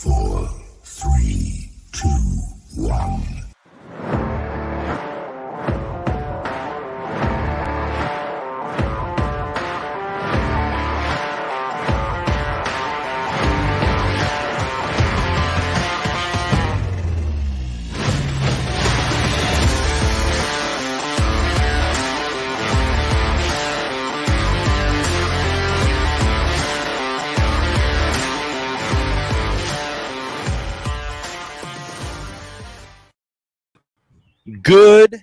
4, 3, 2, 1. Good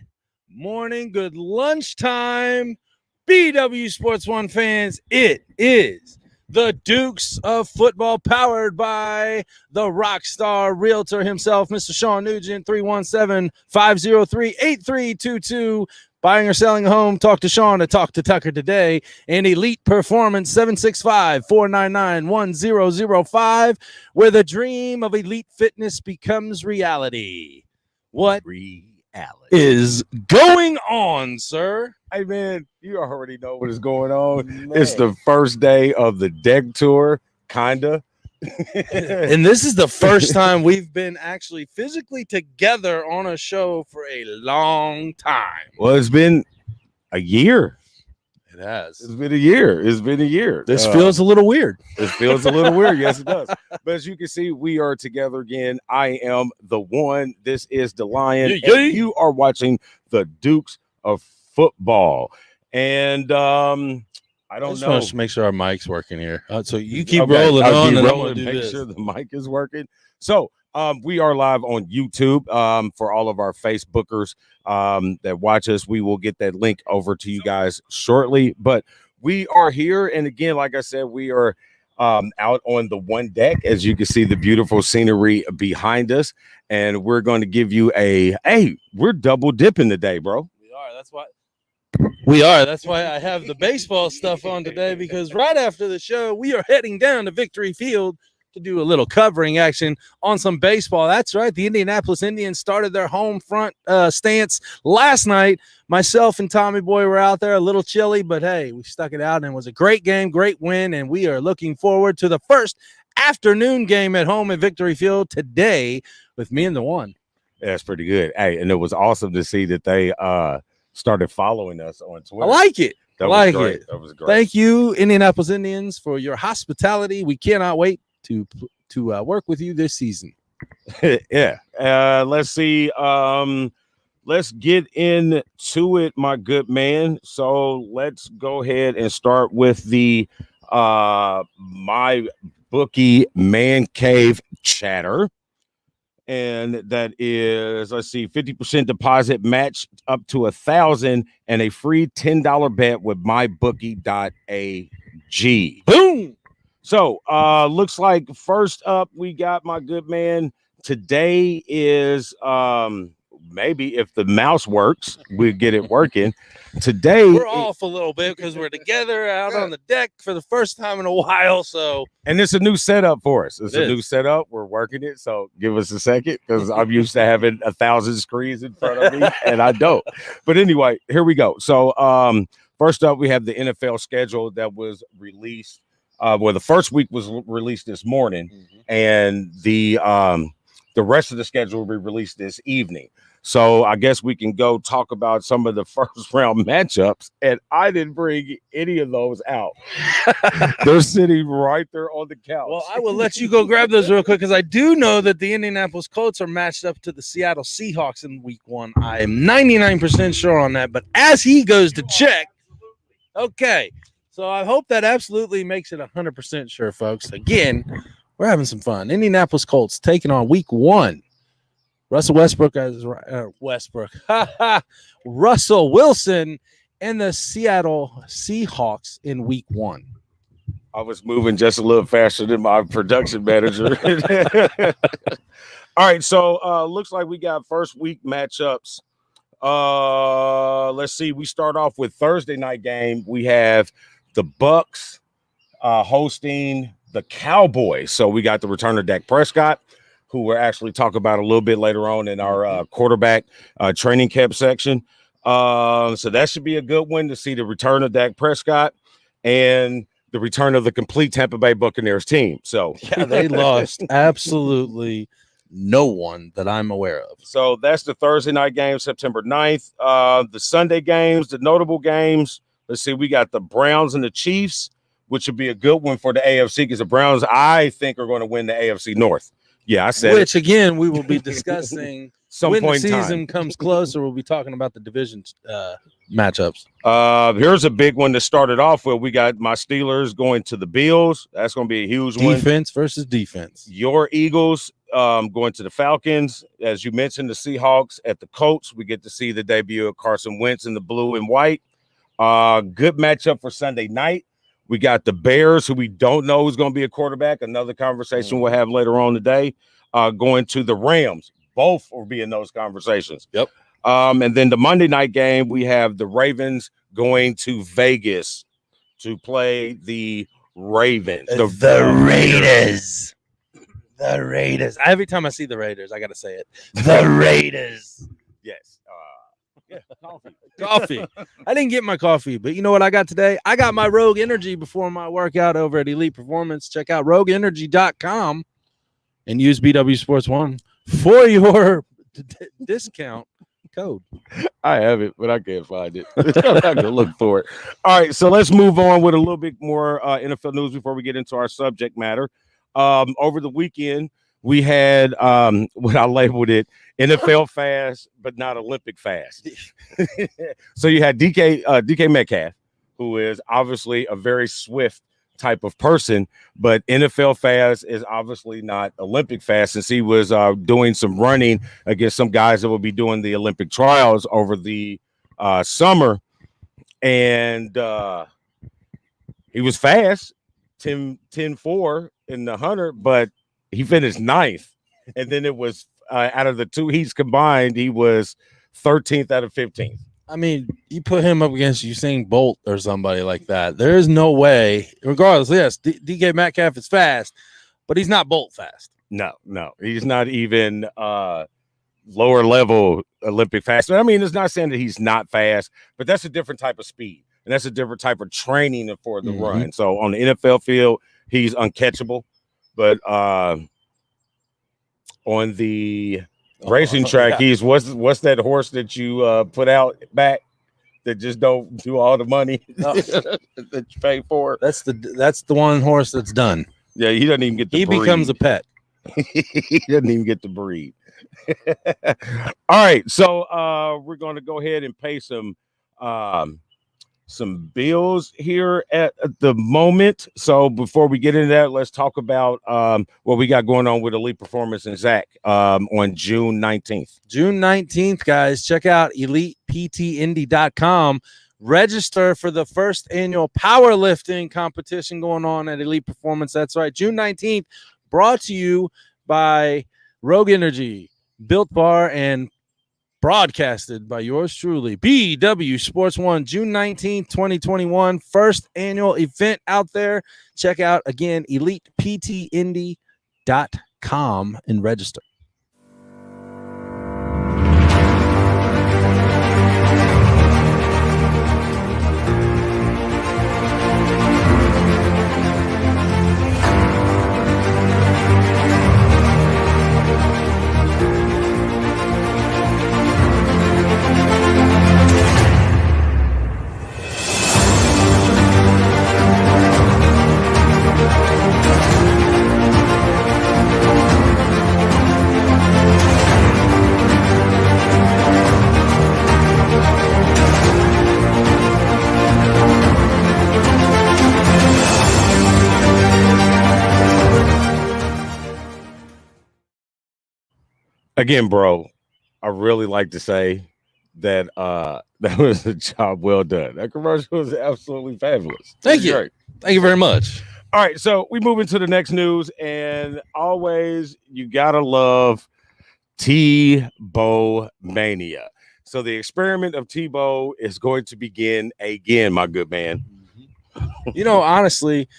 morning, good lunchtime, BW Sports One fans. It is the Dukes of Football, powered by the rock star realtor himself, Mr. Shawn Nugent. 317-503-8322. Buying or selling a home, talk to Shawn at Talk to Tucker today. And Elite Performance, 765-499-1005, where the dream of elite fitness becomes reality. What is going on, sir? Hey, man, you already know what is going on. Man. It's the first day of the deck tour, kinda. And this is the first time we've been actually physically together on a show for a long time. Well, it's been a year. It has. It's been a year. It's been a year. This feels a little weird. It feels a little weird. Yes, it does. But as you can see, we are together again. I am the one. This is DaLion. And you are watching the Dukes of Football. And I don't know. Just make sure our mic's working here. So you keep rolling on, and I'm going to make sure the mic is working. So we are live on YouTube. For all of our Facebookers that watch us, we will get that link over to you guys shortly. But we are here, and again, like I said, we are out on the one deck. As you can see, the beautiful scenery behind us, and we're going to give you we're double dipping today, bro. We are. That's why I have the baseball stuff on today, because right after the show, we are heading down to Victory Field to do a little covering action on some baseball. That's right. The Indianapolis Indians started their home front stance last night. Myself and Tommy Boy were out there, a little chilly, but hey, we stuck it out, and it was a great game, great win, and we are looking forward to the first afternoon game at home at Victory Field today with me and the one. Yeah, that's pretty good. Hey, and it was awesome to see that they started following us on Twitter. I like it. That was great. That was great. Thank you, Indianapolis Indians, for your hospitality. We cannot wait to work with you this season. Yeah. Let's see. Let's get into it, my good man. So let's go ahead and start with the my bookie man cave chatter. And that is, let's see, 50% deposit match up to 1,000 and a free $10 bet with mybookie.ag. Boom. So looks like first up we got, my good man, today is maybe if the mouse works, we get it working. Today we're off a little bit because we're together out on the deck for the first time in a while. So, and it's a new setup for us. It's a new setup. We're working it. So give us a second, because I'm used to having 1,000 screens in front of me, and I don't. But anyway, here we go. So first up, we have the NFL schedule that was released. Well, the first week was released this morning, and the rest of the schedule will be released this evening. So I guess we can go talk about some of the first round matchups, and I didn't bring any of those out. They're sitting right there on the couch. Well, I will let you go grab those real quick, because I do know that the Indianapolis Colts are matched up to the Seattle Seahawks in week 1. I am 99% sure on that, but as he goes to check, okay. So I hope that absolutely makes it 100% sure, folks. Again, we're having some fun. Indianapolis Colts taking on week 1. Russell Westbrook as Russell Wilson and the Seattle Seahawks in week 1. I was moving just a little faster than my production manager. All right, so looks like we got first week matchups. Let's see. We start off with Thursday night game. We have the Bucks hosting the Cowboys. So we got the return of Dak Prescott, who we'll actually talk about a little bit later on in our quarterback training camp section. So that should be a good one to see the return of Dak Prescott. And the return of the complete Tampa Bay Buccaneers team. So yeah, they lost absolutely no one that I'm aware of. So that's the Thursday night game, September 9th. The Sunday games, the notable games. Let's see, we got the Browns and the Chiefs, which would be a good one for the AFC because the Browns, I think, are going to win the AFC North. Yeah, I said Which, again, we will be discussing some when point the in season time. comes closer. We'll be talking about the division matchups. Here's a big one to start it off with. We got my Steelers going to the Bills. That's going to be a huge one. Defense versus defense. Your Eagles going to the Falcons. As you mentioned, the Seahawks at the Colts. We get to see the debut of Carson Wentz in the blue and white. Good matchup for Sunday night. We got the Bears, who we don't know who's going to be a quarterback. Another conversation we'll have later on today. Going to the Rams. Both will be in those conversations. Yep. And then the Monday night game, we have the Ravens going to Vegas to play the Ravens. The Raiders. The Raiders. Every time I see the Raiders, I got to say it. The Raiders. Yes. Yeah, Coffee. I didn't get my coffee, but you know what I got today? I got my Rogue Energy before my workout over at Elite Performance. Check out rogueenergy.com and use BWSPORTS1 for your discount code. I have it, but I can't find it. I'm not gonna look for it. All right, so let's move on with a little bit more NFL news before we get into our subject matter. Over the weekend, we had what I labeled it NFL fast, but not Olympic fast. So you had DK Metcalf, who is obviously a very swift type of person, but NFL fast is obviously not Olympic fast, since he was doing some running against some guys that will be doing the Olympic trials over the summer. And he was fast, 10-4 in the 100, but he finished ninth. And then it was out of the two heats combined, he was 13th out of 15th. I mean, you put him up against Usain Bolt or somebody like that. There is no way, regardless. Yes, DK Metcalf is fast, but he's not Bolt fast. No, he's not even lower level Olympic fast. I mean, it's not saying that he's not fast, but that's a different type of speed, and that's a different type of training for the run. So on the NFL field, he's uncatchable, but on the racing track, he's what's that horse that you put out back that just don't do all the money that you pay for? That's the one horse that's done. Yeah, he doesn't even get to breed. He becomes a pet. He doesn't even get to breed. All right, so we're going to go ahead and pay some bills here at the moment. So before we get into that, let's talk about what we got going on with Elite Performance and Zach on June 19th. June 19th, guys, check out ElitePTIndy.com. Register for the first annual powerlifting competition going on at Elite Performance. That's right, June 19th, brought to you by Rogue Energy, Built Bar, and broadcasted by yours truly, BWSPORTS1, June 19th, 2021. First annual event out there. Check out, again, ElitePTIndy.com and register. Again, bro, I really like to say that that was a job well done. That commercial was absolutely fabulous. Thank you. Great. Thank you very much. All right, so we move into the next news, and always you gotta love Tebow mania. So the experiment of Tebow is going to begin again, my good man. You know, honestly,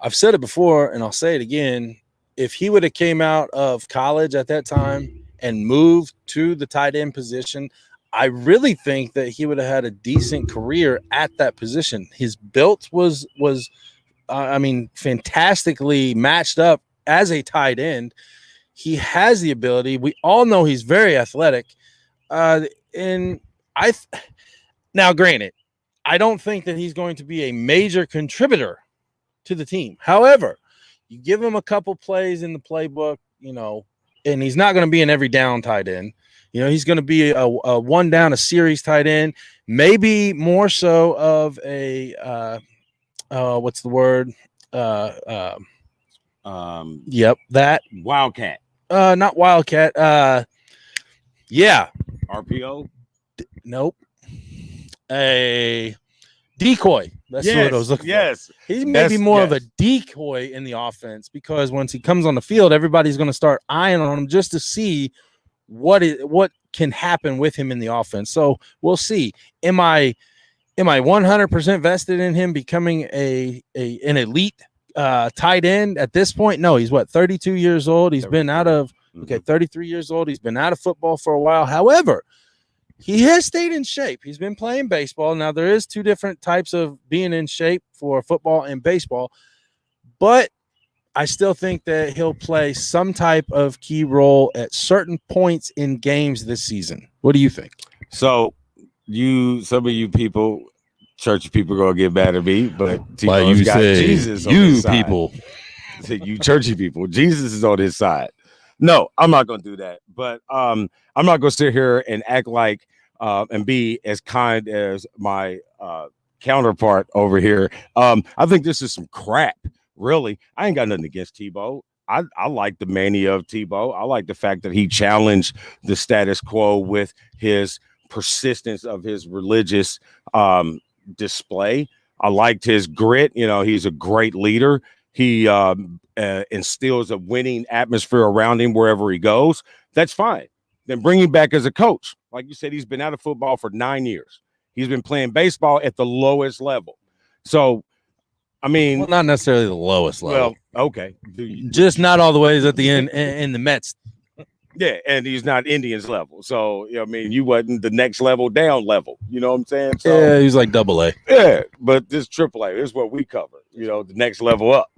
I've said it before, and I'll say it again. If he would have came out of college at that time and moved to the tight end position, I really think that he would have had a decent career at that position. His build was fantastically matched up as a tight end. He has the ability. We all know he's very athletic. Now, granted, I don't think that he's going to be a major contributor to the team. However, you give him a couple plays in the playbook, and he's not going to be an every down tight end. He's going to be a one down a series tight end, maybe more so of a what's the word? That Wildcat. Not Wildcat. Yeah. RPO. Nope. A decoy. That's what I was looking for. He's maybe more of a decoy in the offense, because once he comes on the field, everybody's going to start eyeing on him just to see what can happen with him in the offense. So we'll see. Am I 100% vested in him becoming an elite tight end at this point? No, he's 32 years old. He's been out of 33 years old. He's been out of football for a while. However, he has stayed in shape. He's been playing baseball. Now, there is two different types of being in shape for football and baseball, but I still think that he'll play some type of key role at certain points in games this season. What do you think? So some of you people, church people, gonna get mad at me, but you got say Jesus on you his side. people, you churchy people, Jesus is on his side. No, I'm not gonna do that. But I'm not gonna sit here and act like and be as kind as my counterpart over here. I think this is some crap. Really, I ain't got nothing against Tebow. I like the mania of Tebow. I like the fact that he challenged the status quo with his persistence of his religious display. I liked his grit. He's a great leader. He instills a winning atmosphere around him wherever he goes. That's fine. Then bring him back as a coach. Like you said, he's been out of football for 9 years. He's been playing baseball at the lowest level. So, not necessarily the lowest level. Well, okay. Just not all the ways at the end in the Mets. Yeah, and he's not Indians level. So, you wasn't the next level down level. You know what I'm saying? So, yeah, he's like AA. Yeah, but this AAA is what we cover, the next level up.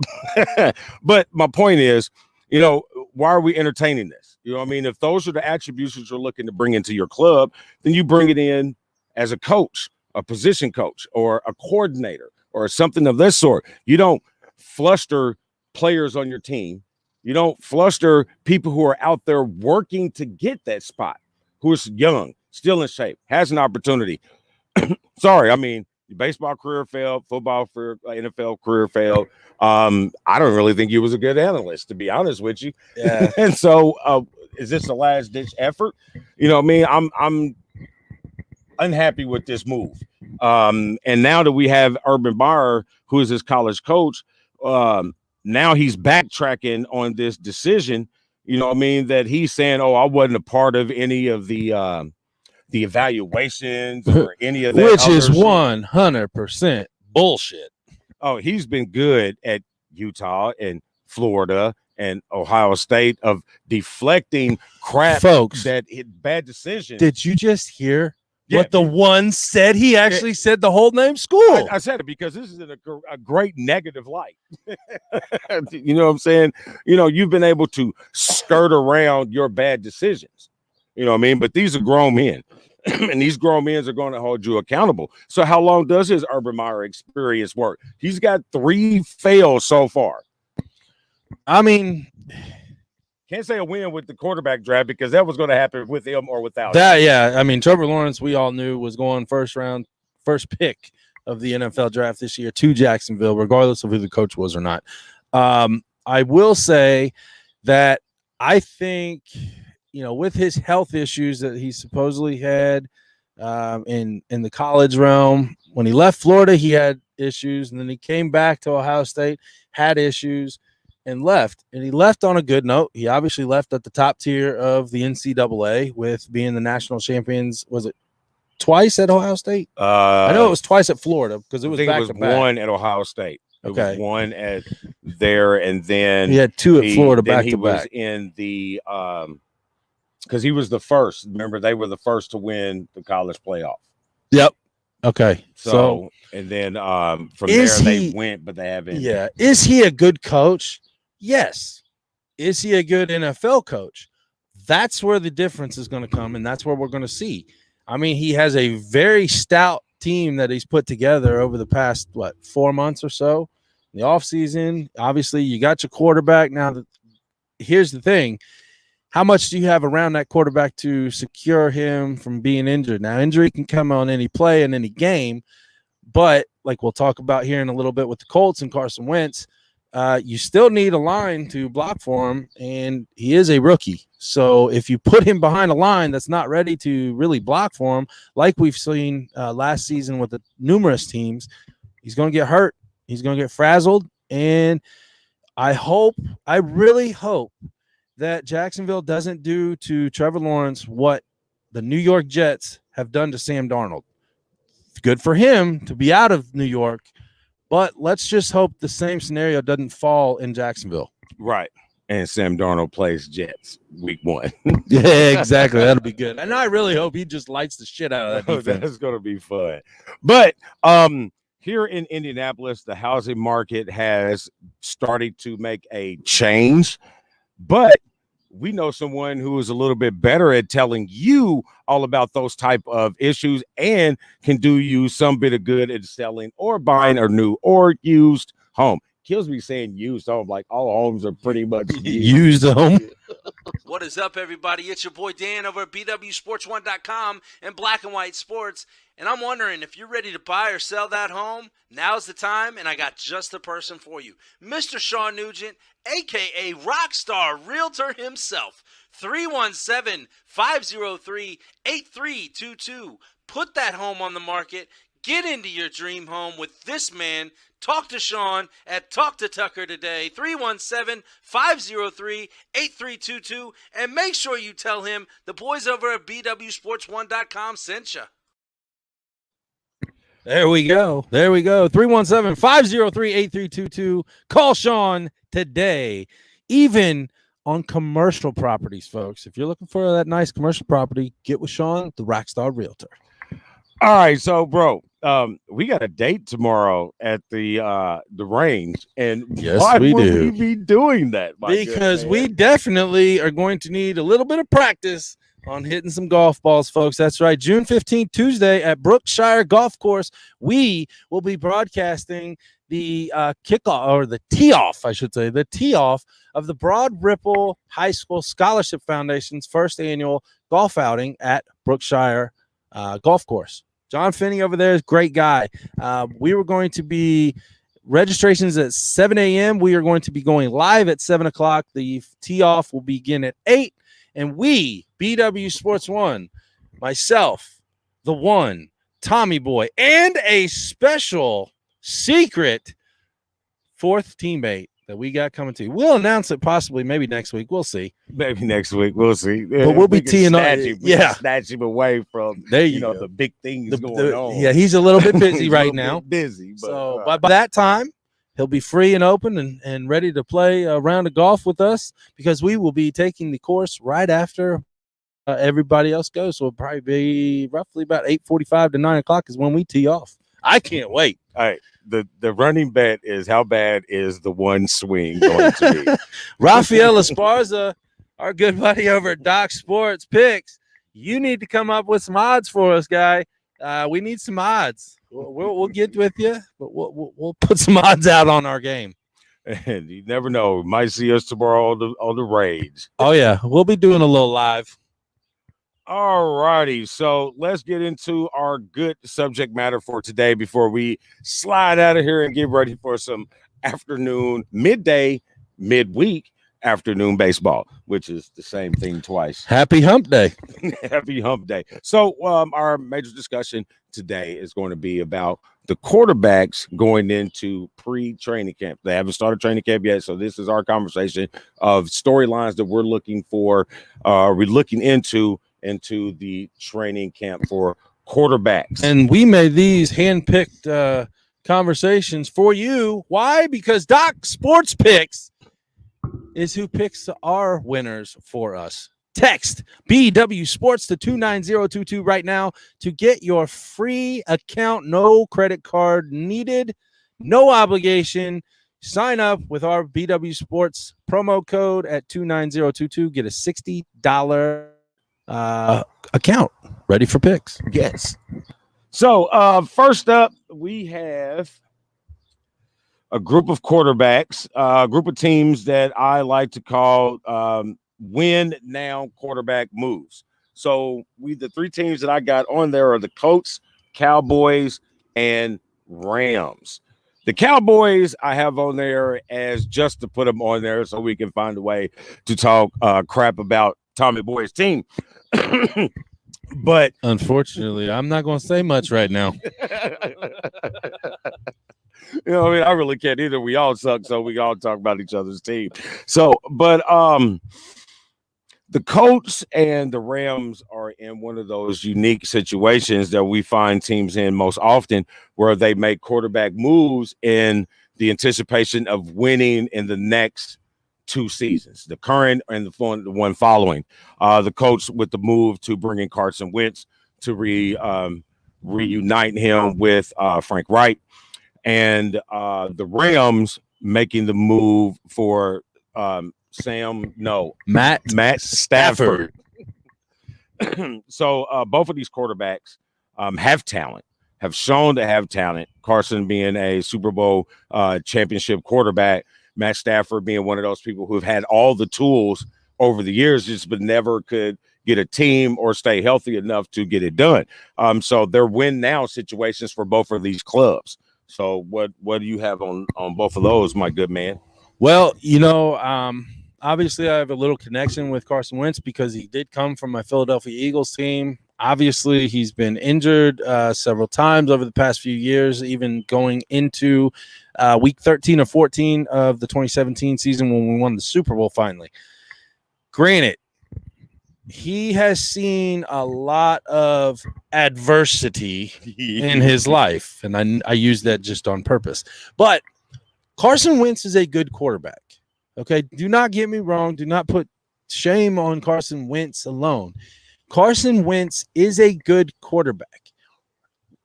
But my point is, why are we entertaining this? If those are the attributes that you're looking to bring into your club, then you bring it in as a coach, a position coach, or a coordinator, or something of this sort. You don't fluster players on your team. You don't fluster people who are out there working to get that spot, who is young, still in shape, has an opportunity. Sorry, your baseball career failed, football career, NFL career failed. I don't really think you was a good analyst, to be honest with you. Yeah. And so, is this a last ditch effort? I'm unhappy with this move. And now that we have Urban Meyer, who is his college coach, now he's backtracking on this decision. That he's saying, "Oh, I wasn't a part of any of the evaluations or any of that," which is 100% bullshit. Oh, he's been good at Utah and Florida and Ohio State of deflecting crap, folks. Bad decisions. Did you just hear what the one said? He actually said the whole name school. I said it because this is in a great negative light. You know what I'm saying? You've been able to skirt around your bad decisions. But these are grown men. And these grown men are going to hold you accountable. So how long does his Urban Meyer experience work? He's got 3 fails so far. Can't say a win with the quarterback draft because that was going to happen with him or without that. Him. Yeah, Trevor Lawrence, we all knew was going first pick of the NFL draft this year to Jacksonville, regardless of who the coach was or not. I will say that I think, with his health issues that he supposedly had in the college realm, when he left Florida, he had issues, and then he came back to Ohio State, had issues, and left. And he left on a good note. He obviously left at the top tier of the NCAA with being the national champions. Was it twice at Ohio State? I know it was twice at Florida because it was back to back. One at Ohio State. It was one at there, and then he had 2 at Florida back to back. He was in the because he was the first. Remember, they were the first to win the college playoff. Yep. Okay. So and then from there they went, but they haven't. Yeah. Is he a good coach? Yes. Is he a good NFL coach? That's where the difference is going to come, and that's where we're going to see. I mean, he has a very stout team that he's put together over the past, 4 months or so. In the offseason, obviously, you got your quarterback. Now, here's the thing. How much do you have around that quarterback to secure him from being injured? Now, injury can come on any play in any game, but like we'll talk about here in a little bit with the Colts and Carson Wentz, you still need a line to block for him, and he is a rookie. So if you put him behind a line that's not ready to really block for him, like we've seen last season with the numerous teams, he's going to get hurt. He's going to get frazzled, and I really hope that Jacksonville doesn't do to Trevor Lawrence what the New York Jets have done to Sam Darnold. It's good for him to be out of New York, but let's just hope the same scenario doesn't fall in Jacksonville. Right. And Sam Darnold plays Jets week 1. Yeah, exactly. That'll be good. And I really hope he just lights the shit out of that defense. That's going to be fun. But here in Indianapolis, the housing market has started to make a change. But we know someone who is a little bit better at telling you all about those type of issues and can do you some bit of good in selling or buying a new or used home. Kills me saying used home, like all homes are pretty much used home. What is up, everybody? It's your boy Dan over at BWSPORTS1.com and Black and White Sports. And I'm wondering if you're ready to buy or sell that home, now's the time, and I got just the person for you. Mr. Shawn Nugent, a.k.a. Rockstar Realtor himself. 317-503-8322. Put that home on the market. Get into your dream home with this man. Talk to Shawn at Talk to Tucker today, 317-503-8322. And make sure you tell him the boys over at BWSports1.com sent you. There we go. 317-503-8322. Call Shawn today. Even on commercial properties, folks. If you're looking for that nice commercial property, get with Shawn, the Rockstar Realtor. All right, so bro, we got a date tomorrow at the range, and yes, why we would do. we be doing that? Because we definitely are going to need a little bit of practice on hitting some golf balls, folks. That's right. June 15th, Tuesday at Brookshire Golf Course, we will be broadcasting the kickoff, or the tee-off, I should say, the tee-off of the Broad Ripple High School Scholarship Foundation's first annual golf outing at Brookshire Golf Course. John Finney over there is a great guy. We were going to be registrations at 7 a.m. We are going to be going live at 7 o'clock. The tee-off will begin at 8. And we, BW Sports One, myself, the one, Tommy Boy, and a special secret fourth teammate that we got coming to you. We'll announce it possibly maybe next week. We'll see. Maybe next week. We'll see. But we'll be teeing up. Yeah. Snatch him away from, the big things going on. Yeah, he's a little bit busy right now. Busy. But, so by that time, he'll be free and open and ready to play a round of golf with us, because we will be taking the course right after everybody else goes. So it'll probably be roughly about 8:45 to 9 o'clock is when we tee off. I can't wait. All right. The running bet is, how bad is the one swing going to be? Rafael Esparza, our good buddy over at Doc Sports Picks, you need to come up with some odds for us, guy. We need some odds. We'll get with you, but we'll put some odds out on our game. And you never know, we might see us tomorrow on the Rage. Oh yeah, we'll be doing a little live. All righty, so let's get into our good subject matter for today before we slide out of here and get ready for some afternoon, midday, midweek afternoon baseball, which is the same thing twice. Happy hump day. Happy hump day. So our major discussion today is going to be about the quarterbacks going into pre-training camp. They haven't started training camp yet, so this is our conversation of storylines that we're looking for, we're looking into the training camp for quarterbacks. And we made these hand-picked conversations for you. Why? Because Doc Sports Picks is who picks our winners for us. Text BW Sports to 29022 right now to get your free account. No credit card needed, no obligation. Sign up with our BW Sports promo code at 29022. Get a $60 account ready for picks. Yes. So first up, we have a group of quarterbacks, a group of teams that I like to call win now quarterback moves. So the three teams that I got on there are the Colts, Cowboys, and Rams. The Cowboys I have on there as just to put them on there so we can find a way to talk crap about Tommy Boy's team. But unfortunately, I'm not going to say much right now. You know, I mean, I really can't either. We all suck, so we all talk about each other's team. So, but the Colts and the Rams are in one of those unique situations that we find teams in most often, where they make quarterback moves in the anticipation of winning in the next 2 seasons, the current and the one following. The Colts with the move to bring in Carson Wentz to reunite him with Frank Wright, and the Rams making the move for Matt Stafford. So both of these quarterbacks have talent, have shown to have talent. Carson being a Super Bowl championship quarterback, Matt Stafford being one of those people who've had all the tools over the years, just but never could get a team or stay healthy enough to get it done. So they're win now situations for both of these clubs. So what do you have on both of those, my good man? Well, you know, obviously I have a little connection with Carson Wentz because he did come from my Philadelphia Eagles team. Obviously, he's been injured several times over the past few years, even going into week 13 or 14 of the 2017 season when we won the Super Bowl finally. Granted, he has seen a lot of adversity in his life, and I use that just on purpose. But Carson Wentz is a good quarterback. Okay, do not get me wrong. Do not put shame on Carson Wentz alone. Carson Wentz is a good quarterback.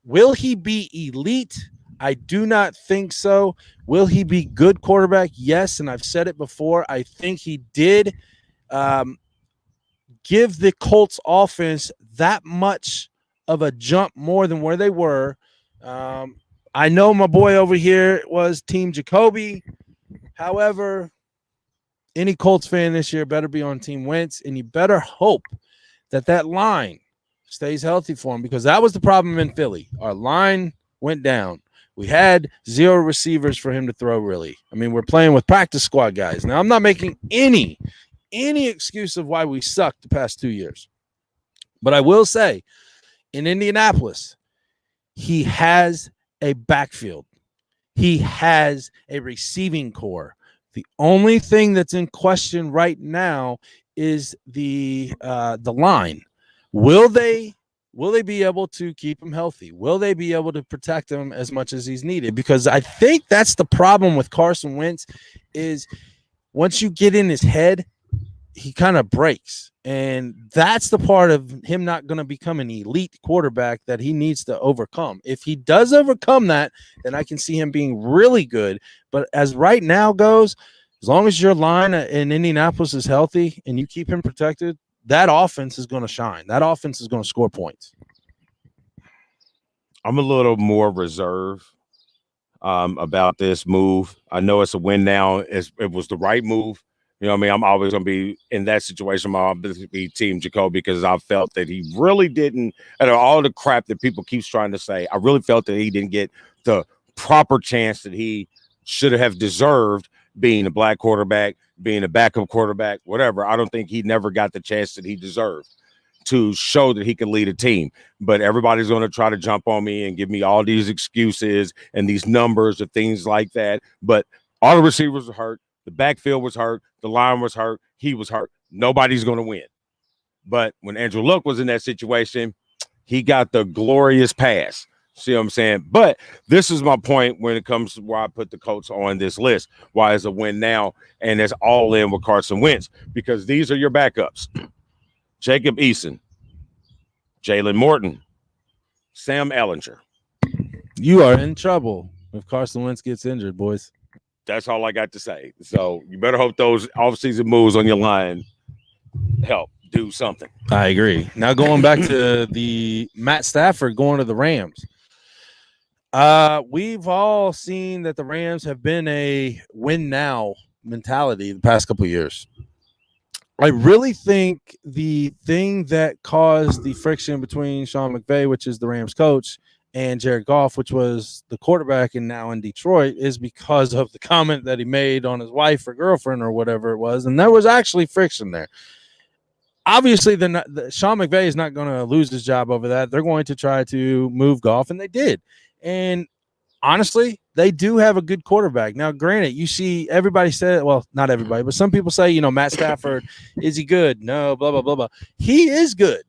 Will he be elite? I do not think so. Will he be good quarterback? Yes, and I've said it before. I think he did give the Colts offense that much of a jump more than where they were. I know my boy over here was Team Jacoby. However, any Colts fan this year better be on Team Wentz, and you better hope that line stays healthy for him, because that was the problem in Philly. Our line went down. We had 0 receivers for him to throw, really. I mean, we're playing with practice squad guys. Now, I'm not making any excuse of why we sucked the past 2 years. But I will say, in Indianapolis, he has a backfield. He has a receiving core. The only thing that's in question right now is the line. Will they be able to keep him healthy? Will they be able to protect him as much as he's needed? Because I think that's the problem with Carson Wentz, is once you get in his head, he kind of breaks. And that's the part of him not going to become an elite quarterback that he needs to overcome. If he does overcome that, then I can see him being really good. But as right now goes, as long as your line in Indianapolis is healthy and you keep him protected, that offense is going to shine. That offense is going to score points. I'm a little more reserved about this move. I know it's a win now. It was the right move. You know what I mean? I'm always going to be in that situation. I'll be Team Jacoby, because I felt that he really didn't, out of all the crap that people keep trying to say, I really felt that he didn't get the proper chance that he should have deserved, being a black quarterback, being a backup quarterback, whatever. I don't think he never got the chance that he deserved to show that he could lead a team. But everybody's going to try to jump on me and give me all these excuses and these numbers and things like that. But all the receivers were hurt. The backfield was hurt. The line was hurt. He was hurt. Nobody's going to win. But when Andrew Luck was in that situation, he got the glorious pass. See what I'm saying? But this is my point when it comes to why I put the Colts on this list. Why is a win now? And it's all in with Carson Wentz, because these are your backups. Jacob Eason, Jalen Morton, Sam Ellinger. You are in trouble if Carson Wentz gets injured, boys. That's all I got to say. So you better hope those offseason moves on your line help do something. I agree. Now going back to the Matt Stafford going to the Rams. We've all seen that the Rams have been a win now mentality the past couple of years. I really think the thing that caused the friction between Sean McVay, which is the Rams coach, and Jared Goff, which was the quarterback and now in Detroit, is because of the comment that he made on his wife or girlfriend or whatever it was. And there was actually friction there. Obviously, Sean McVay is not going to lose his job over that. They're going to try to move Goff, and they did. And honestly, they do have a good quarterback. Now, granted, you see everybody said, well, not everybody, but some people say, Matt Stafford, is he good? No, blah, blah, blah, blah. He is good.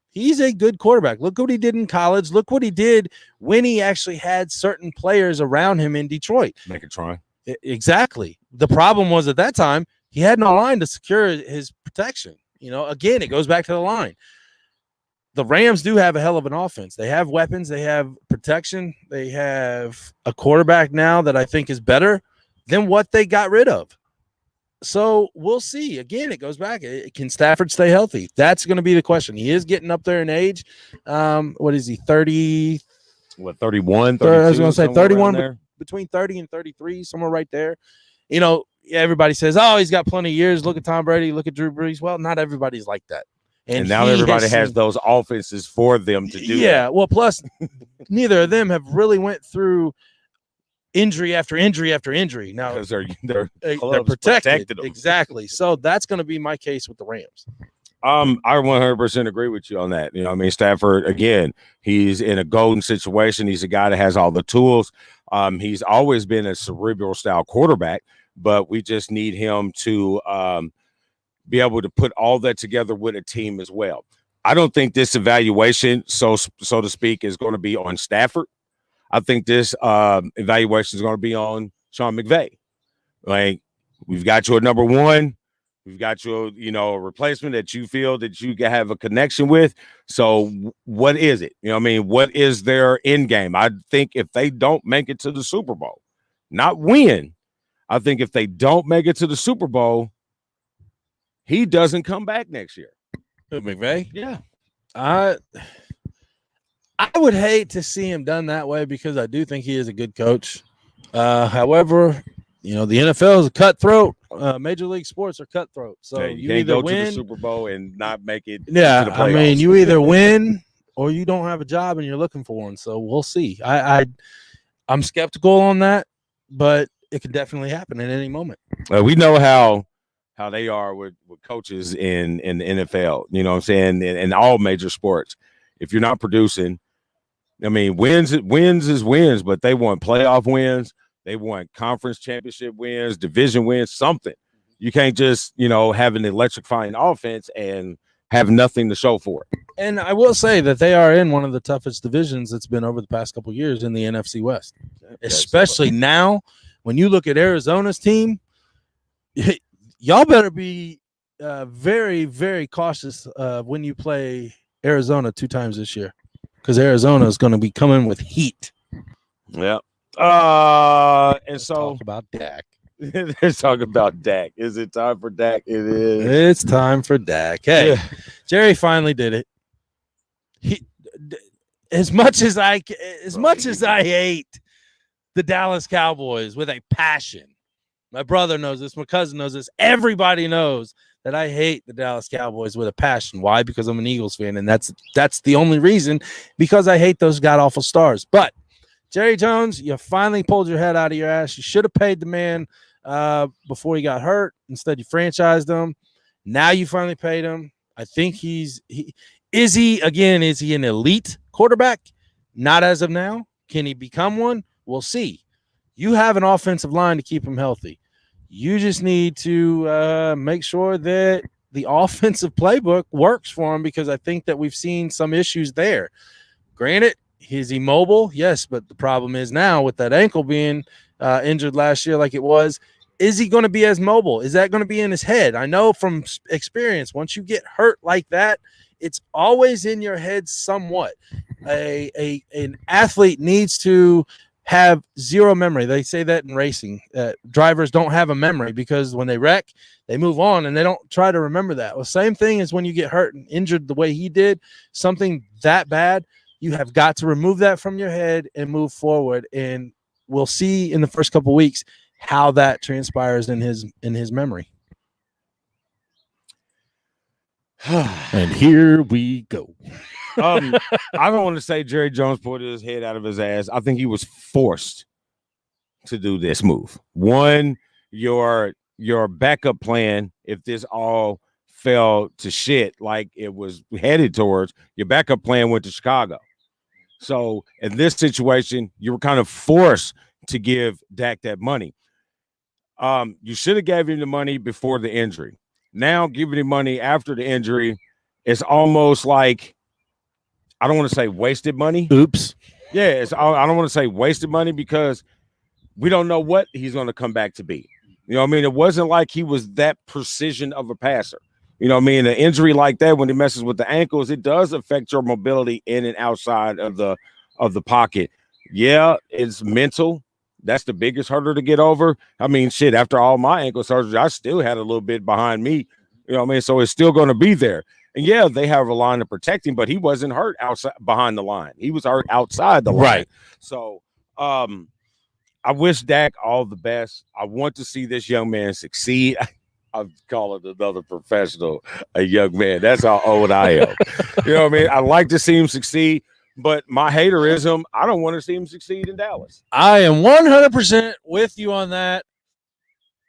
He's a good quarterback. Look what he did in college. Look what he did when he actually had certain players around him in Detroit. Make it try. Exactly. The problem was at that time, he had no line to secure his protection. Again, it goes back to the line. The Rams do have a hell of an offense. They have weapons. They have protection. They have a quarterback now that I think is better than what they got rid of. So we'll see. Again, it goes back. Can Stafford stay healthy? That's going to be the question. He is getting up there in age. What is he, 30? What, 31? I was going to say 31, between 30 and 33, somewhere right there. Everybody says, oh, he's got plenty of years. Look at Tom Brady. Look at Drew Brees. Well, not everybody's like that. And now everybody has those offenses for them to do. Yeah, well, plus neither of them have really went through injury after injury after injury. Now because they're protected. Exactly. So that's going to be my case with the Rams. I 100% agree with you on that. Stafford, again, he's in a golden situation. He's a guy that has all the tools. He's always been a cerebral style quarterback, but we just need him to be able to put all that together with a team as well. I don't think this evaluation, so to speak, is going to be on Stafford. I think this evaluation is going to be on Sean McVay. Like, we've got you at number one. We've got you, a replacement that you feel that you can have a connection with. So what is it? What is their end game? I think if they don't make it to the Super Bowl, not win, I think if they don't make it to the Super Bowl, he doesn't come back next year. McVay? Yeah. I would hate to see him done that way because I do think he is a good coach. However, the NFL is a cutthroat. Major League Sports are cutthroat. So yeah, you either go win to the Super Bowl and not make it. Yeah, to the playoffs. you either win or you don't have a job and you're looking for one. So we'll see. I'm skeptical on that, but it could definitely happen at any moment. We know how they are with coaches in the NFL. You know what I'm saying? In all major sports, if you're not producing, wins is wins, but they want playoff wins. They want conference championship wins, division wins, something. You can't just, have an electrifying offense and have nothing to show for it. And I will say that they are in one of the toughest divisions that's been over the past couple of years in the NFC West, especially now when you look at Arizona's team. Y'all better be very, very cautious when you play Arizona 2 times this year because Arizona is going to be coming with heat. Yeah. And so talk about Dak. Let's talk about Dak. Is it time for Dak? It is. It's time for Dak. Hey, yeah. Jerry finally did it. As much as I hate the Dallas Cowboys with a passion. My brother knows this. My cousin knows this. Everybody knows that I hate the Dallas Cowboys with a passion. Why? Because I'm an Eagles fan, and that's the only reason. Because I hate those god awful stars. But Jerry Jones, you finally pulled your head out of your ass. You should have paid the man before he got hurt. Instead, you franchised him. Now you finally paid him. I think is he an elite quarterback? Not as of now. Can he become one? We'll see. You have an offensive line to keep him healthy. You just need to make sure that the offensive playbook works for him because I think that we've seen some issues there. Granted, is he mobile? Yes, but the problem is now with that ankle being injured last year like it was, is he going to be as mobile? Is that going to be in his head? I know from experience, once you get hurt like that, it's always in your head somewhat. An athlete needs to have zero memory. They say that in racing. Drivers don't have a memory because when they wreck, they move on and they don't try to remember that. Well, same thing as when you get hurt and injured the way he did, something that bad, you have got to remove that from your head and move forward. And we'll see in the first couple of weeks how that transpires in his memory. And here we go. I don't want to say Jerry Jones pulled his head out of his ass. I think he was forced to do this move. One, your backup plan, if this all fell to shit like it was headed towards, your backup plan went to Chicago. So in this situation, you were kind of forced to give Dak that money. You should have gave him the money before the injury. Now giving him money after the injury is almost like, I don't want to say wasted money. Oops. Yeah, I don't want to say wasted money because we don't know what he's going to come back to be. You know what I mean? It wasn't like he was that precision of a passer. You know what I mean? An injury like that, when it messes with the ankles, it does affect your mobility in and outside of the pocket. Yeah, it's mental. That's the biggest hurdle to get over. I mean, shit, after all my ankle surgery, I still had a little bit behind me. You know what I mean? So it's still going to be there. And yeah, they have a line to protect him, but he wasn't hurt outside behind the line. He was hurt outside the line. Right. So I wish Dak all the best. I want to see this young man succeed. I'm calling another professional a young man. That's how old I am. You know what I mean? I like to see him succeed, but my haterism, I don't want to see him succeed in Dallas. I am 100% with you on that.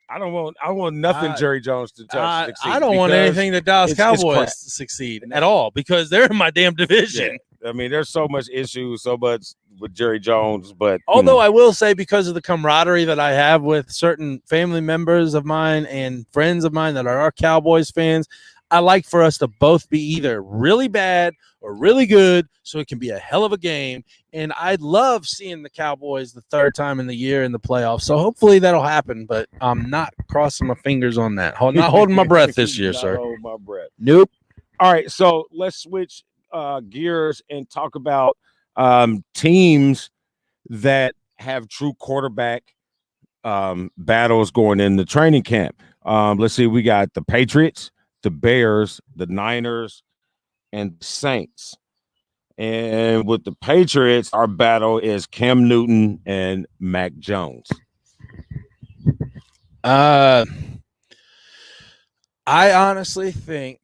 I want nothing Jerry Jones to touch. Succeed I don't want anything that Dallas Cowboys to succeed at all because they're in my damn division. Yeah. I mean, there's so much issues, so much with Jerry Jones, but although I will say, because of the camaraderie that I have with certain family members of mine and friends of mine that are our Cowboys fans, I like for us to both be either really bad or really good, so it can be a hell of a game. And I love seeing the Cowboys the third time in the year in the playoffs. So hopefully that'll happen, but I'm not crossing my fingers on that. Not holding my breath this year, sir. Hold my breath. Nope. All right, so let's switch gears and talk about teams that have true quarterback battles going in the training camp. Let's see, we got the Patriots, the Bears, the Niners, and the Saints. And with the Patriots, our battle is Cam Newton and Mac Jones. I honestly think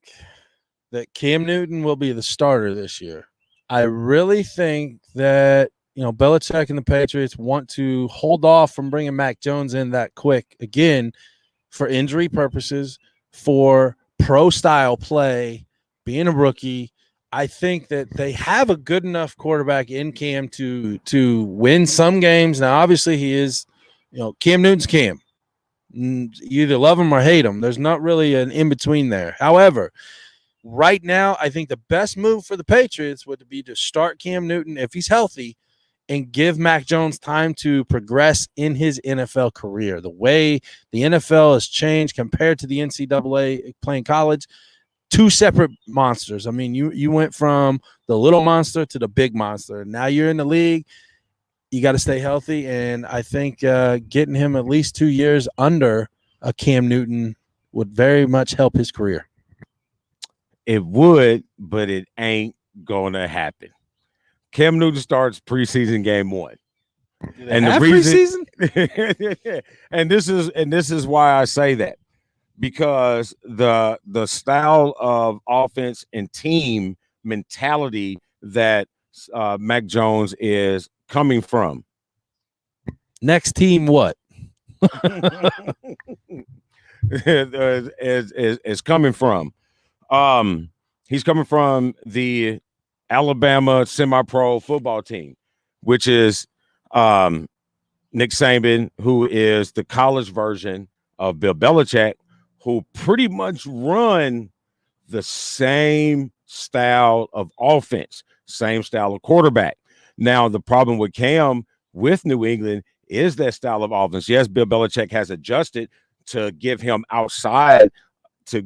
that Cam Newton will be the starter this year. I really think that, Belichick and the Patriots want to hold off from bringing Mac Jones in that quick, again, for injury purposes, for pro-style play, being a rookie. I think that they have a good enough quarterback in Cam to win some games. Now, obviously, he is, Cam Newton's Cam. You either love him or hate him. There's not really an in-between there. However, right now, I think the best move for the Patriots would be to start Cam Newton if he's healthy and give Mac Jones time to progress in his NFL career. The way the NFL has changed compared to the NCAA playing college, two separate monsters. I mean, you went from the little monster to the big monster. Now you're in the league. You got to stay healthy, and I think getting him at least 2 years under a Cam Newton would very much help his career. It would, but it ain't going to happen. Cam Newton starts preseason game 1. And the reason preseason? and this is why I say that. Because the style of offense and team mentality that Mac Jones is coming from. Next team what? is coming from. He's coming from the Alabama semi-pro football team, which is Nick Saban, who is the college version of Bill Belichick, who pretty much run the same style of offense, same style of quarterback. Now, the problem with Cam with New England is that style of offense. Yes, Bill Belichick has adjusted to give him outside to,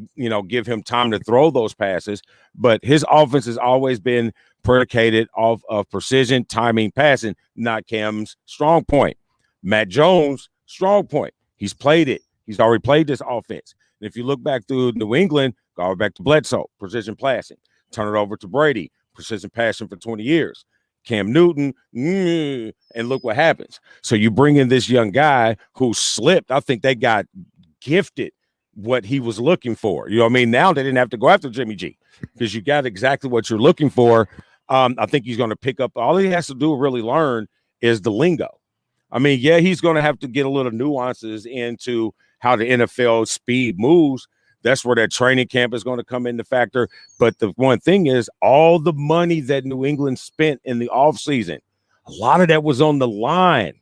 give him time to throw those passes, but his offense has always been predicated off of precision, timing, passing, not Cam's strong point. Matt Jones' strong point. He's played it. He's already played this offense. And if you look back through New England, go back to Bledsoe, precision passing. Turn it over to Brady, precision passing for 20 years. Cam Newton, and look what happens. So you bring in this young guy who slipped. I think they got gifted what he was looking for. You know what I mean? Now they didn't have to go after Jimmy G because you got exactly what you're looking for. I think he's going to pick up. All he has to do really learn is the lingo. I mean, yeah, he's going to have to get a little nuances into how the NFL speed moves. That's where that training camp is going to come into factor. But the one thing is all the money that New England spent in the offseason, a lot of that was on the line.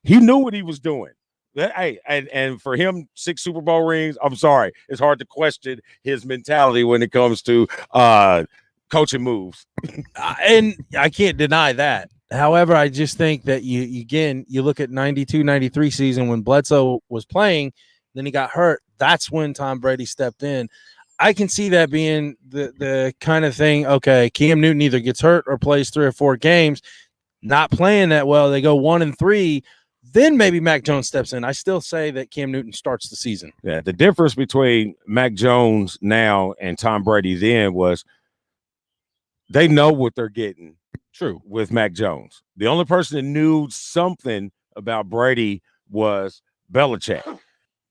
He knew what he was doing. Hey, and for him, 6 Super Bowl rings, I'm sorry, it's hard to question his mentality when it comes to coaching moves. And I can't deny that. However, I just think that you look at 92-93 season when Bledsoe was playing, then he got hurt. That's when Tom Brady stepped in. I can see that being the kind of thing, okay, Cam Newton either gets hurt or plays 3 or 4 games, not playing that well. They go 1-3. Then maybe Mac Jones steps in. I still say that Cam Newton starts the season. Yeah, the difference between Mac Jones now and Tom Brady then was they know what they're getting. True. With Mac Jones. The only person that knew something about Brady was Belichick.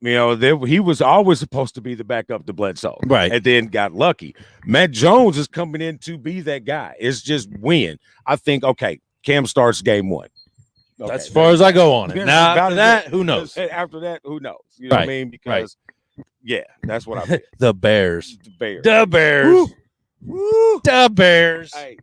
He was always supposed to be the backup to Bledsoe. Right. And then got lucky. Mac Jones is coming in to be that guy. It's just win. I think, okay, Cam starts game 1. Okay, that's as far as I go on it. Now, after that, who knows? After that, who knows? You know what I mean? Because, yeah, that's what I feel. The Bears. The Bears. Woo. Woo. The Bears. Hey,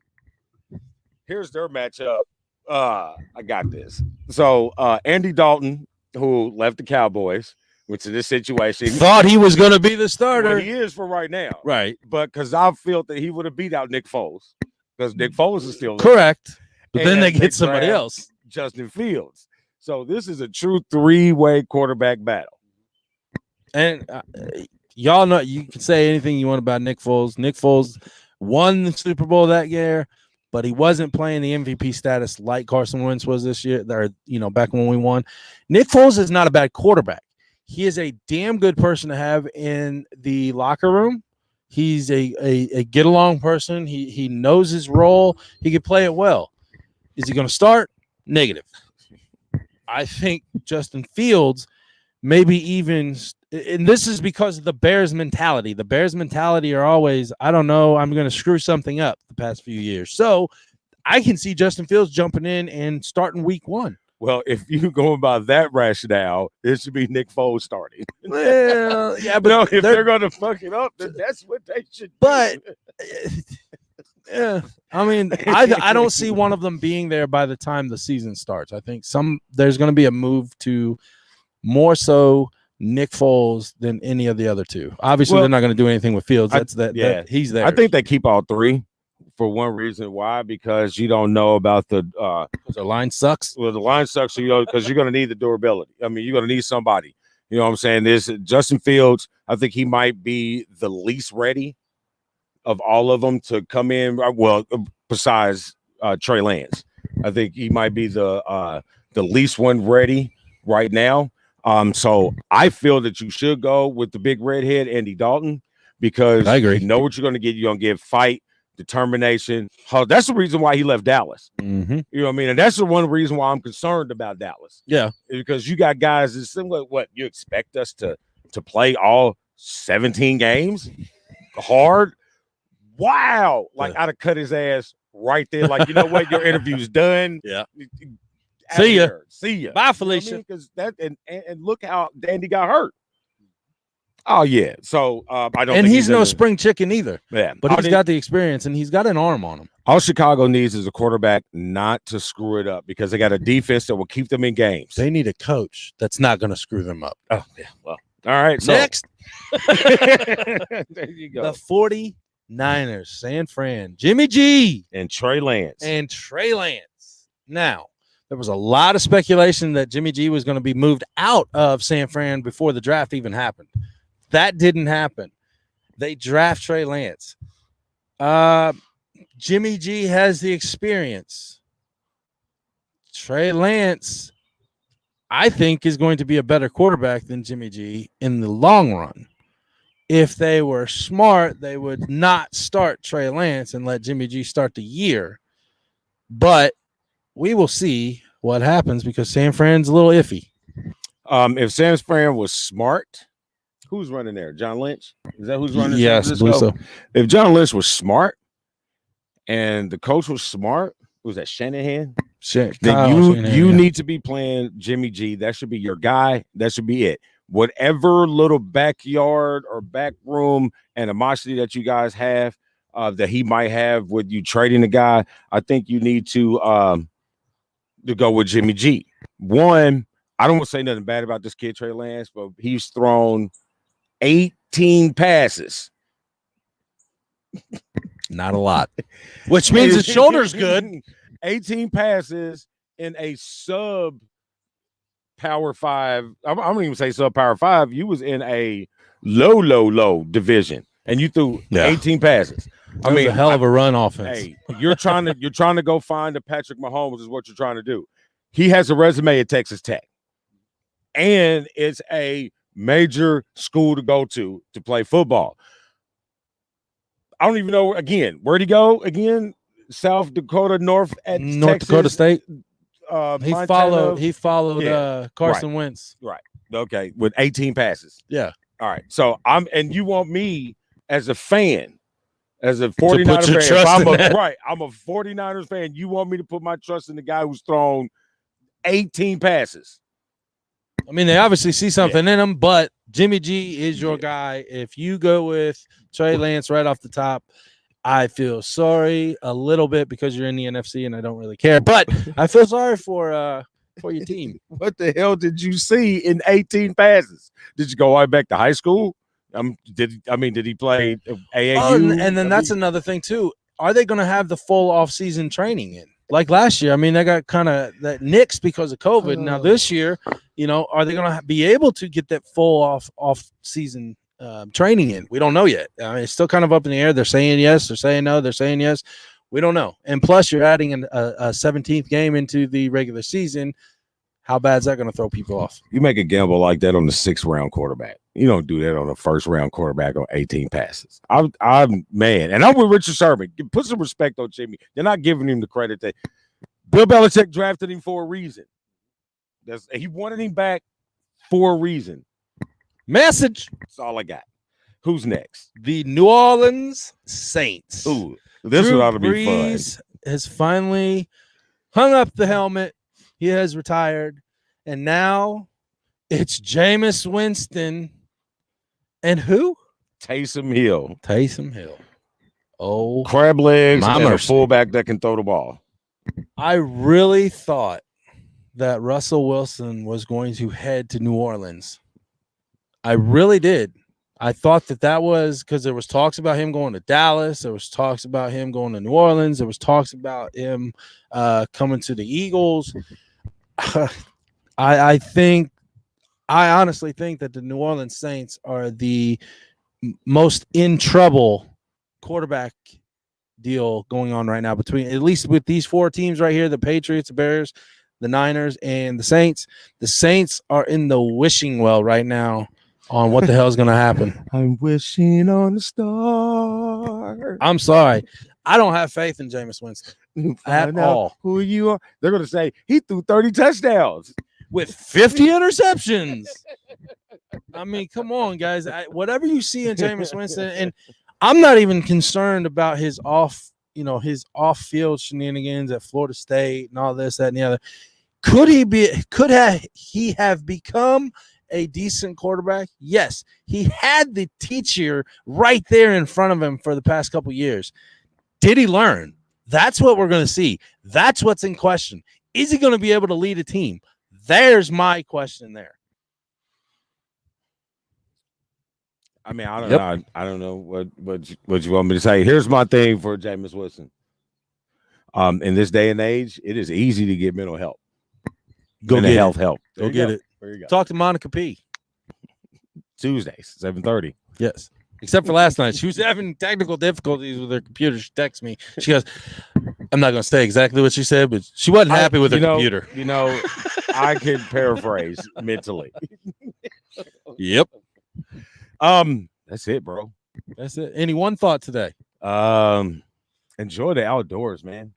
here's their matchup. I got this. So, Andy Dalton, who left the Cowboys, went to this situation. Thought he was going to be the starter. Well, he is for right now. Right. But because I feel that he would have beat out Nick Foles because Nick Foles is still there. Correct. But then they get somebody else. Justin Fields. So this is a true 3-way quarterback battle. And y'all know, you can say anything you want about Nick Foles. Nick Foles won the Super Bowl that year, but he wasn't playing the MVP status like Carson Wentz was this year, or, back when we won. Nick Foles is not a bad quarterback. He is a damn good person to have in the locker room. He's a get-along person. He knows his role. He can play it well. Is he going to start? Negative. I think Justin Fields maybe even, and this is because of the Bears mentality. The Bears mentality are always, I don't know, I'm going to screw something up the past few years. So I can see Justin Fields jumping in and starting week 1. Well, if you go by that rationale, it should be Nick Foles starting. Well, yeah, but if they're going to fuck it up, then that's what they should do. But yeah, I mean, I don't see one of them being there by the time the season starts. I think there's going to be a move to more so Nick Foles than any of the other two. Obviously, they're not going to do anything with Fields. That he's there. I think they keep all 3 for one reason. Why? Because you don't know about the line sucks. Well, the line sucks, because you're going to need the durability. I mean, you're going to need somebody. You know what I'm saying? There's Justin Fields. I think he might be the least ready of all of them to come in. Well, besides Trey Lance, I think he might be the least one ready right now. So I feel that you should go with the big redhead, Andy Dalton, because I agree. You know what you're going to get. You're going to get fight, determination. That's the reason why he left Dallas. Mm-hmm. You know what I mean? And that's the one reason why I'm concerned about Dallas. Yeah. Because you got guys that similar. What you expect us to play all 17 games hard? Wow. Like I'd have cut his ass right there. Like, you know what? Your interview's done. Yeah. See ya. See ya. Bye, Felicia. Because and look how Dandy got hurt. Oh yeah. So I don't. And think he's no spring chicken either. Yeah. But he's got the experience and he's got an arm on him. All Chicago needs is a quarterback not to screw it up because they got a defense that will keep them in games. They need a coach that's not going to screw them up. Oh yeah. Well. All right. So. Next. There you go. The 49ers, San Fran, Jimmy G and Trey Lance. Now, There was a lot of speculation that Jimmy G was going to be moved out of San Fran before the draft even happened. That didn't happen. They draft Trey Lance. Jimmy G has the experience. Trey Lance, I think, is going to be a better quarterback than Jimmy G in the long run. If they were smart, they would not start Trey Lance and let Jimmy G start the year. But we will see what happens because San Fran's a little iffy. If San Fran was smart, who's running there? John Lynch? Is that who's running? Yes, I believe so. If John Lynch was smart and the coach was smart, was that Shanahan? Then you need to be playing Jimmy G. That should be your guy. That should be it. Whatever little backyard or back room animosity that you guys have, that he might have with you trading the guy, I think you need to go with Jimmy G. One, I don't want to say nothing bad about this kid, Trey Lance, but he's thrown 18 passes. Not a lot. Which means his shoulder's good. 18 passes in a sub Power 5. I don't even say sub Power 5. You was in a low division and you threw 18 passes. I mean, a hell of a run offense. Hey, you're trying to go find a Patrick Mahomes is what you're trying to do. He has a resume at Texas Tech. And it's a major school to go to play football. I don't even know again. Where'd he go again? South Dakota, North Dakota State. He Montana. followed Carson Wentz. Right. Okay. With 18 passes. Yeah. All right. So and you want me as a fan, as a 49ers fan, I'm a 49ers fan. You want me to put my trust in the guy who's thrown 18 passes. I mean, they obviously see something in him, but Jimmy G is your guy. If you go with Trey Lance right off the top, I feel sorry a little bit because you're in the NFC and I don't really care, but I feel sorry for your team. What the hell did you see in 18 passes? Did you go right back to high school? Did he play AAU? Oh, and then that's another thing too. Are they going to have the full off-season training in? Like last year, I mean, they got kind of that nixed because of COVID. Now this year, are they going to be able to get that full off-season training in? We don't know yet. I mean, it's still kind of up in the air. They're saying yes, they're saying no, they're saying yes. We don't know. And plus, you're adding a 17th game into the regular season. How bad is that going to throw people off? You make a gamble like that on the 6th-round quarterback. You don't do that on a 1st-round quarterback on 18 passes. I'm mad. And I'm with Richard Sherman. Put some respect on Jimmy. They're not giving him the credit that Bill Belichick drafted him for a reason. He wanted him back for a reason. Message. That's all I got. Who's next? The New Orleans Saints. Ooh, this one ought to be fun. Has finally hung up the helmet. He has retired. And now it's Jameis Winston. And who? Taysom Hill. Oh, crab legs and a fullback that can throw the ball. I really thought that Russell Wilson was going to head to New Orleans. I really did. I thought that was because there was talks about him going to Dallas. There was talks about him going to New Orleans. There was talks about him coming to the Eagles. I honestly think that the New Orleans Saints are the most in trouble quarterback deal going on right now between, at least with these 4 teams right here, the Patriots, the Bears, the Niners, and the Saints. The Saints are in the wishing well right now on what the hell is going to happen. I'm wishing on a star. I'm sorry. I don't have faith in Jameis Winston at all. Who you are? They're going to say he threw 30 touchdowns with 50 interceptions. I mean, come on, guys. Whatever you see in Jameis Winston, and I'm not even concerned about his off-field shenanigans at Florida State and all this, that, and the other. Could he have become a decent quarterback? Yes. He had the teacher right there in front of him for the past couple years. Did he learn? That's what we're going to see. That's what's in question. Is he going to be able to lead a team? There's my question there. I mean, I don't know. I don't know what you want me to say. Here's my thing for Jameis Winston. In this day and age, it is easy to get mental help. Go get health it. help. Go get it. There you go. Talk to Monica P. Tuesdays, 7:30. Yes. Except for last night. She was having technical difficulties with her computer. She texted me. She goes, I'm not going to say exactly what she said, but she wasn't happy with her computer. You know, I can paraphrase mentally. Yep. That's it, bro. That's it. Any one thought today? Enjoy the outdoors, man.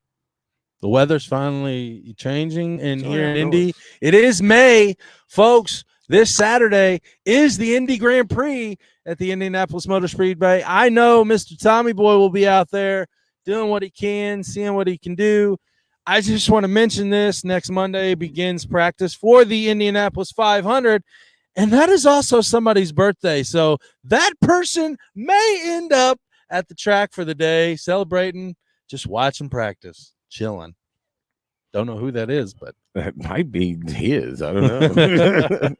The weather's finally changing here in Indy. It is May, folks. This Saturday is the Indy Grand Prix at the Indianapolis Motor Speedway. I know Mr. Tommy Boy will be out there doing what he can, seeing what he can do. I just want to mention this. Next Monday begins practice for the Indianapolis 500, and that is also somebody's birthday. So that person may end up at the track for the day, celebrating, just watching practice, chilling. Don't know who that is, but that might be his. I don't know.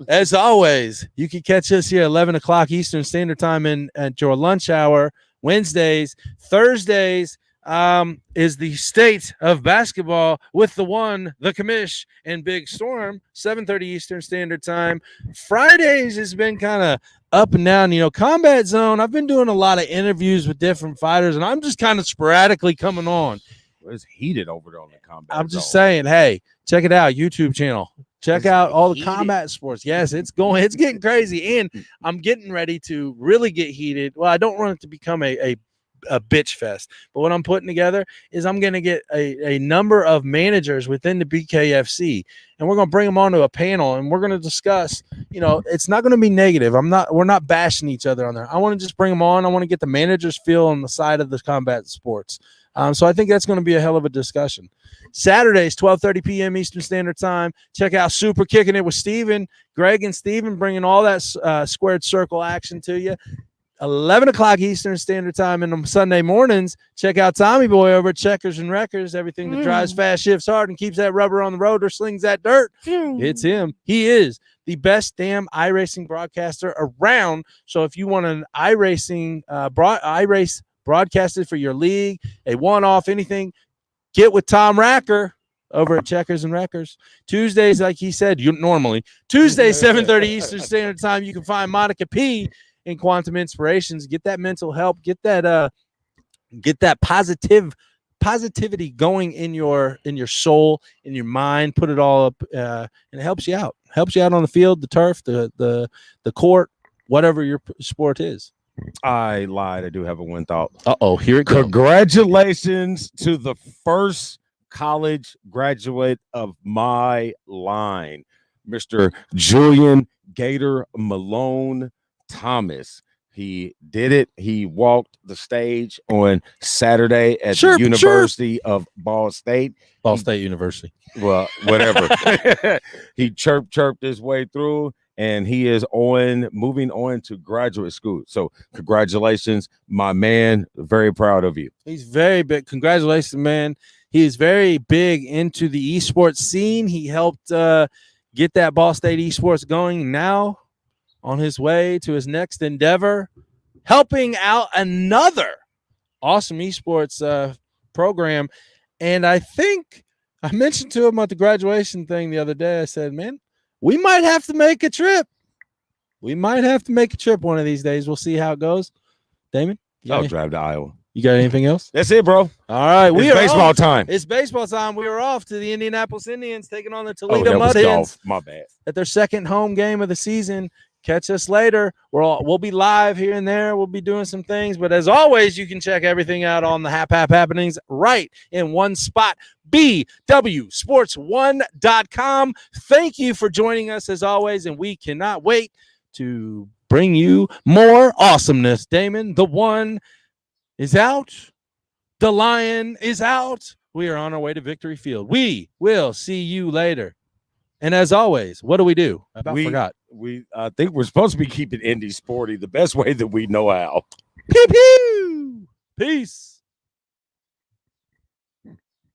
As always, you can catch us here at 11 o'clock Eastern Standard Time at your lunch hour. Wednesdays, Thursdays is the state of basketball with the one, the commish, and Big Storm, 7:30 Eastern Standard Time. Fridays has been kind of up and down. Combat Zone, I've been doing a lot of interviews with different fighters, and I'm just kind of sporadically coming on. It's heated over there on the Combat I'm just Zone. saying, hey, check it out, YouTube channel. Check out all the combat sports. Yes, it's getting crazy, and I'm getting ready to really get heated. Well, I don't want it to become a bitch fest, but what I'm putting together is I'm going to get a number of managers within the BKFC, and we're going to bring them onto a panel, and we're going to discuss. It's not going to be negative. We're not bashing each other on there. I want to just bring them on. I want to get the managers feel on the side of the combat sports. So I think that's going to be a hell of a discussion. Saturdays, 12:30 p.m. Eastern Standard Time. Check out Super Kicking It with Steven. Greg and Steven bringing all that squared circle action to you. 11 o'clock Eastern Standard Time. And on Sunday mornings, check out Tommy Boy over at Checkers and Wreckers. Everything that drives fast, shifts hard, and keeps that rubber on the road or slings that dirt. It's him. He is the best damn iRacing broadcaster around. So if you want an iRacing iRace broadcasted for your league, a one-off, anything, get with Tom Racker over at Checkers and Wreckers. Tuesdays, like he said, Tuesday, 7:30 Eastern Standard Time, you can find Monica P in Quantum Inspirations. Get that mental help, get that positivity going in your soul, in your mind, put it all up, and it helps you out. Helps you out on the field, the turf, the court, whatever your sport is. I lied. I do have a one thought. Here it goes. Congratulations to the first college graduate of my line, Mr. Julian Gator Malone Thomas. He did it. He walked the stage on Saturday at the University of Ball State. Ball State University. Well, whatever. He chirped his way through, and he is moving on to graduate school. So congratulations, my man. Very proud of you. He's very big. Congratulations, man. He is very big into the esports scene. He helped get that Ball State esports going. Now on his way to his next endeavor, helping out another awesome esports program. And I think I mentioned to him at the graduation thing the other day, I said, man, we might have to make a trip. We might have to make a trip one of these days. We'll see how it goes. Damon? I'll drive to Iowa. You got anything else? That's it, bro. All right. It's baseball time. It's baseball time. We are off to the Indianapolis Indians taking on the Toledo Mud Hens. My bad. At their second home game of the season. Catch us later. We'll be live here and there. We'll be doing some things. But as always, you can check everything out on the Hap Happenings right in one spot. BWSPORTS1.com. Thank you for joining us as always, and we cannot wait to bring you more awesomeness. Damon, the one is out. DaLion is out. We are on our way to Victory Field. We will see you later. And as always, what do? I forgot. We think we're supposed to be keeping Indy sporty the best way that we know how. Pew pew. Peace.